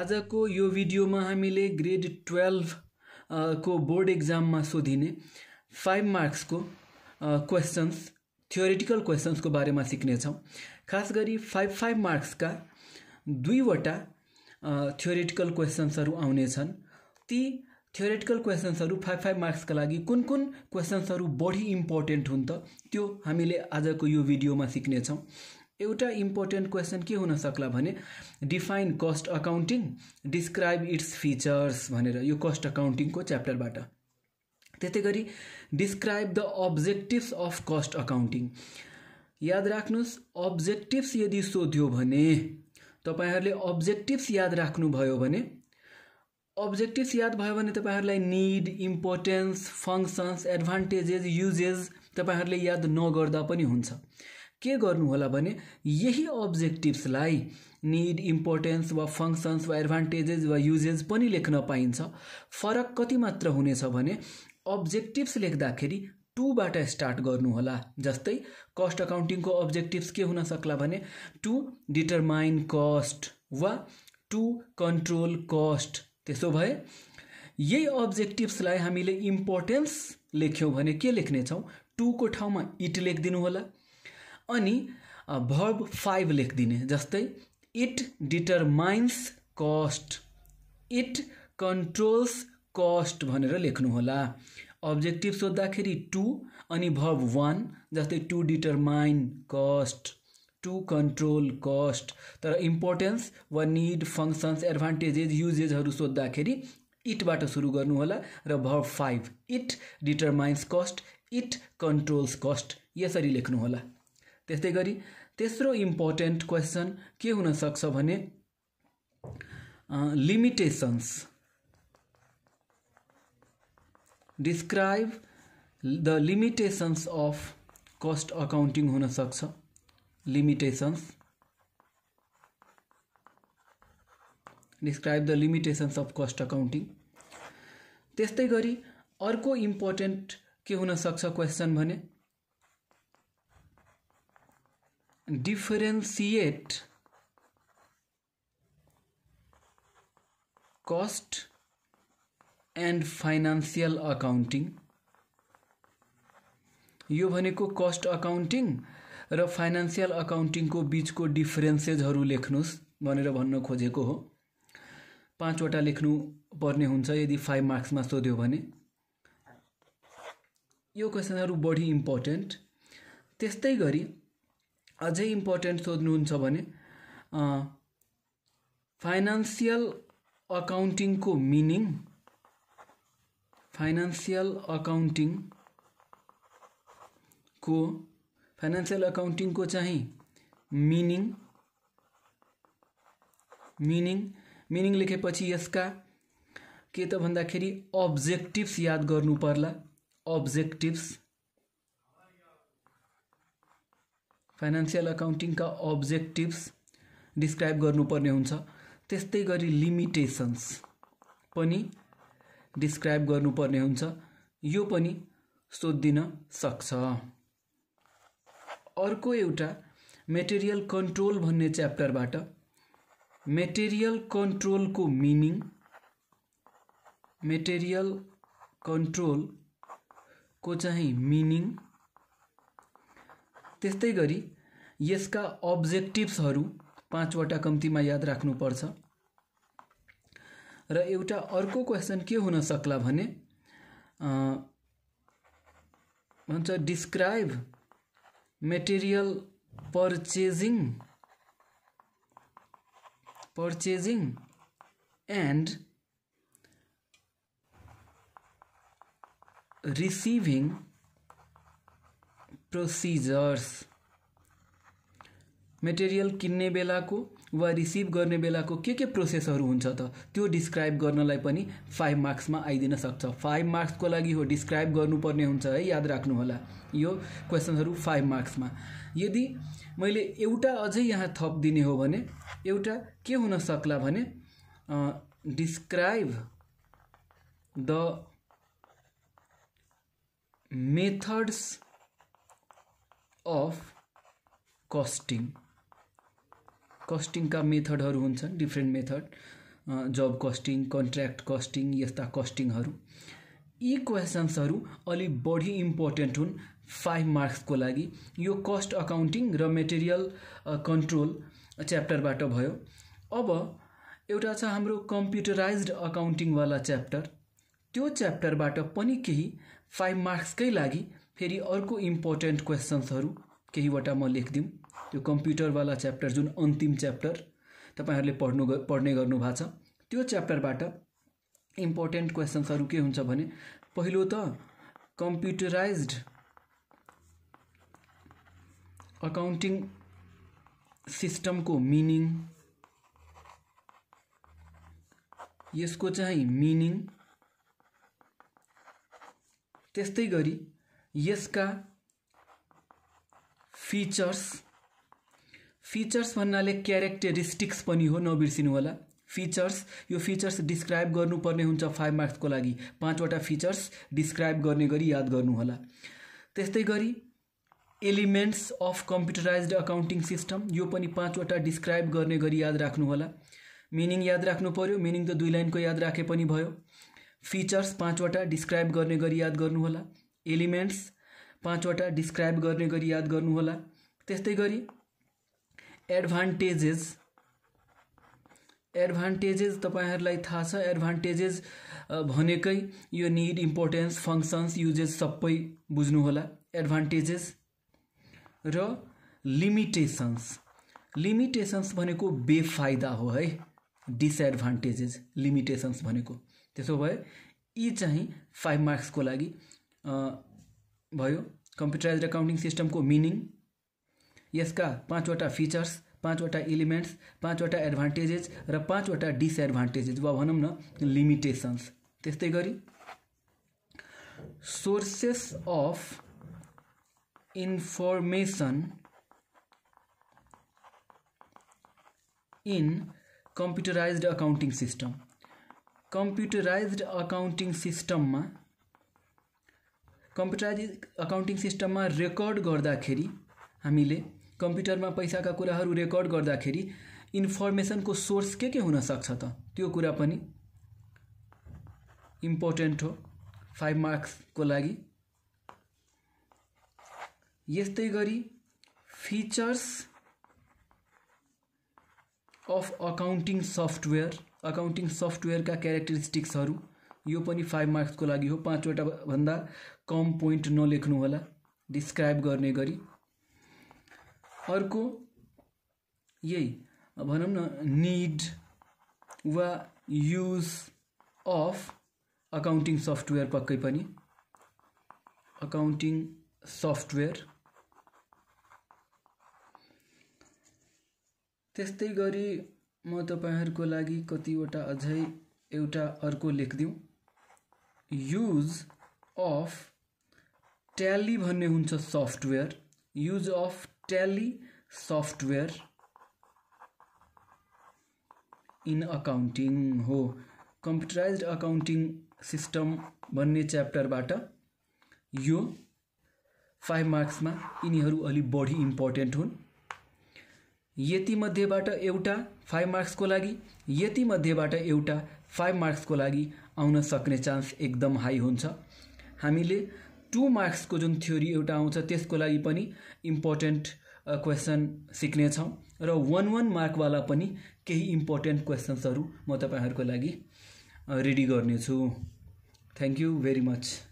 आजको यो भिडियोमा हामीले ग्रेड 12 को बोर्ड एक्जाममा सोधिने 5 मार्क्सको क्वेशन्स थियोरेटिकल क्वेशन्सको बारेमा सिक्नेछौँ। खास गरी 5 मार्क्सका दुईवटा थियोरेटिकल क्वेशन्सहरू आउनेछन्। ती थियोरेटिकल क्वेशन्सहरू 5 मार्क्सका लागि कुन कुन क्वेशन्सहरू बढी इम्पोर्टेन्ट हुन् त त्यो हामीले आजको यो भिडियोमा सिक्नेछौँ। एउटा इम्पोर्टेन्ट क्वेशन के हुन सक्ला भने define cost accounting, describe it's features भनेर, यो कस्ट अकाउन्टिङको च्याप्टरबाट। त्यसै गरी describe the objectives of cost accounting. याद राख्नुस्, अब्जेक्टिभ्स यदि सोध्यो भने तपाईहरुले अब्जेक्टिभ्स याद राख्नुभयो भने तपाईहरुलाई need, importance, functions, advantages, uses तपाईहरुले याद नगर्दा पनि हुन्छ। के गर्नु होला भने यही अब्जेक्टिभ्सलाई नीड, इम्पोर्टेन्स वा फंक्शन्स वा एडभान्टेजेस वा युजेस पनि लेख्न पाइन्छ। फरक कति मात्र हुनेछ भने अब्जेक्टिभ्स लेख्दाखेरि टु बाट स्टार्ट गर्नु होला। जस्तै कस्ट अकाउन्टिङको अब्जेक्टिभ्स के हुन सक्ला भने टु डिटरमाइन कस्ट वा टु कन्ट्रोल कस्ट। त्यसो भए यही अब्जेक्टिभ्सलाई हामीले इम्पोर्टेन्स लेख्यौं भने के लेख्ने छौं? टु को ठाउँमा इट लेखिदिनु होला अनि भर्ब 5 लेखिदिने। जस्तै it determines cost, it controls cost भनेर लेख्नु होला। अब्जेक्टिभ सोध्दाखेरि टु अनि भर्ब 1, जस्तै to determine cost, to control cost. तर इम्पोर्टेन्स वा नीड, फंक्शन्स, एडभान्टेजेस, युजेसहरू सोध्दाखेरि इटबाट सुरु गर्नु होला र verb 5 it determines cost, it controls cost यसरी लेख्नु होला। त्यस्तै गरी तेस्रो इम्पोर्टेन्ट क्वेशन के हुन सक्छ भने limitations. Describe the limitations of cost accounting हुन सक्छ। Limitations, describe the limitations of cost accounting. त्यस्तै गरी अर्को इम्पोर्टेन्ट के हुन सक्छ क्वेशन भने differentiate cost and financial accounting. यो भनेको कस्ट अकाउन्टिङ र फाइनान्शियल अकाउन्टिङको बीचको डिफरेन्सेसहरू लेख्नुस् भनेर भन्न खोजेको हो। 5 वटा लेख्नु पर्ने हुन्छ यदि 5 मार्क्समा सोध्यो भने। यो क्वेशनहरू बढी इम्पोर्टेन्ट। त्यस्तै गरी अझै इम्पोर्टेन्ट सोध्नुहुन्छ भने फाइनान्शियल अकाउन्टिङको मिनिङ, फाइनान्शियल अकाउन्टिङको चाहिँ मिनिङ लेखेपछि यसका के त भन्दाखेरि अब्जेक्टिभ्स याद गर्नु पर्ला। अब्जेक्टिभ्स, फाइनान्शियल अकाउन्टिङका अब्जेक्टिभ्स डिस्क्राइब गर्नुपर्ने हुन्छ। त्यस्तै गरी लिमिटेशन्स पनि डिस्क्राइब गर्नुपर्ने हुन्छ। यो पनि सोधिन सक्छ। अर्को एउटा मेटेरियल कन्ट्रोल भन्ने च्याप्टरबाट मेटेरियल कन्ट्रोलको मिनिङ, मेटेरियल कन्ट्रोलको चाहिँ मिनिङ, त्यस्तै गरी यसका अब्जेक्टिभ्सहरू 5 वटा कम्तीमा याद राख्नुपर्छ। र एउटा अर्को क्वेशन के हुन सक्ला भने भन्छ describe material purchasing and receiving procedures. Material किन्ने बेलाको वा रिसिभ गर्ने बेलाको के प्रोसेसहरू हुन्छ त त्यो डिस्क्राइब गर्नलाई पनि 5 मार्क्समा आइदिन सक्छ। 5 मार्क्सको लागि हो डिस्क्राइब गर्नुपर्ने हुन्छ है, याद राख्नु होला। यो क्वेशनहरू 5 मार्क्समा। यदि मैले एउटा अझै यहाँ थप दिने हो भने एउटा के हुन सक्ला भने describe the methods of costing. कस्टिङका मेथडहरू हुन्छन्, different method. Job costing, contract costing, यस्ता कस्टिङहरू। यी क्वेसन्सहरू अलि बढी इम्पोर्टेन्ट हुन् 5 मार्क्सको लागि। यो कस्ट अकाउन्टिङ र मेटेरियल कन्ट्रोल च्याप्टरबाट भयो। अब एउटा छ हाम्रो कम्प्युटराइज्ड अकाउन्टिङवाला च्याप्टर। त्यो च्याप्टरबाट पनि केही 5 मार्क्सकै लागि फेरि अर्को इम्पोर्टेन्ट क्वेसन्सहरू केहीवटा म लेखिदिउँ। त्यो कम्प्युटरवाला च्याप्टर जुन अन्तिम च्याप्टर तपाईहरुले पढ्ने गर्नु भएको छ, त्यो च्याप्टरबाट इम्पोर्टेन्ट क्वेसन्सहरू के हुन्छ भने, पहिलो त कम्प्युटराइज्ड अकाउन्टिङ सिस्टमको मिनिङ, यसको चाहिँ मिनिङ, त्यस्तै गरी यसका फीचर्स भन्नाले क्यारेक्टरिस्टिक्स पनि हो, नबिर्सिनु होला। यो फीचर्स डिस्क्राइब गर्नुपर्ने हुन्छ 5 मार्क्सको लागि। 5 वटा फीचर्स डिस्क्राइब गर्ने गरी याद गर्नु होला। त्यस्तै गरी elements of computerised accounting system, यो पनि 5 वटा डिस्क्राइब गर्ने गरी याद राख्नु होला। मिनिङ याद राख्नु पर्यो, मिनिङ त 2 लाइनको याद राखे पनि भयो। फीचर्स 5 वटा डिस्क्राइब गर्ने गरी याद गर्नु होला। एलिमेन्ट्स 5 वटा डिस्क्राइब गर्ने गरी याद गर्नु होला। त्यस्तै गरी एडभान्टेजेस तपाईहरुलाई थाहा छ। एडभान्टेजेस भनेकै यो नीड, इम्पोर्टेन्स, फंक्शन्स, युजेस सबै बुझ्नु होला। एडभान्टेजेस र लिमिटेशन्स भनेको बेफाइदा हो है। डिसएडभान्टेजेस, लिमिटेशन्स भनेको। त्यसो भए यी चाहिँ 5 मार्क्सको लागि भयो। कम्प्युटराइज्ड अकाउन्टिङ सिस्टमको मिनिङ, यसका 5 वटा फीचर्स, 5 वटा एलिमेन्ट्स, 5 वटा एडभान्टेजेस र 5 वटा डिसएडभान्टेजेस वा भनौँ न लिमिटेशन्स। त्यस्तै गरी sources of information in computerised accounting system. Computerised accounting सिस्टममा रेकर्ड गर्दाखेरि, हामीले कम्प्युटरमा पैसाका कुराहरू रेकर्ड गर्दाखेरि इन्फर्मेसनको सोर्स के हुन सक्छ त, त्यो कुरा पनि इम्पोर्टेन्ट हो 5 मार्क्सको लागि। यस्तै गरी फीचर्स अफ अकाउन्टिङ सफ्टवेयरका क्यारेक्टरिस्टिक्सहरू, यो पनि 5 मार्क्सको लागि हो। 5 वटा भन्दा कम पोइन्ट नलेख्नु होला डिस्क्राइब गर्ने गरी। अर्को यही भनौँ न नीड वा युज अफ अकाउन्टिङ सफ्टवेयर, पक्कै पनि अकाउन्टिङ सफ्टवेयर। त्यस्तै गरी म तपाईहरुको लागि कतिवटा अझै एउटा अर्को लेखिदिउँ। युज अफ ट्याली भन्ने हुन्छ software. Use of tally software in accounting हो। कम्प्युटराइज्ड अकाउन्टिङ सिस्टम भन्ने च्याप्टरबाट यो 5 मार्क्समा यिनीहरू अलि बढी इम्पोर्टेन्ट हुन्। यति मध्येबाट एउटा 5 मार्क्सको लागि, यति मध्येबाट एउटा 5 मार्क्सको लागि आउन सक्ने चान्स एकदम हाई हुन्छ। हामीले 2 मार्क्सको जुन थ्योरी एउटा आउँछ त्यसको लागि पनि इम्पोर्टेन्ट क्वेसन सिक्नेछौँ र 1 मार्कवाला पनि केही इम्पोर्टेन्ट क्वेसन्सहरू म तपाईहरुको लागि रेडी गर्नेछु। Thank you very much.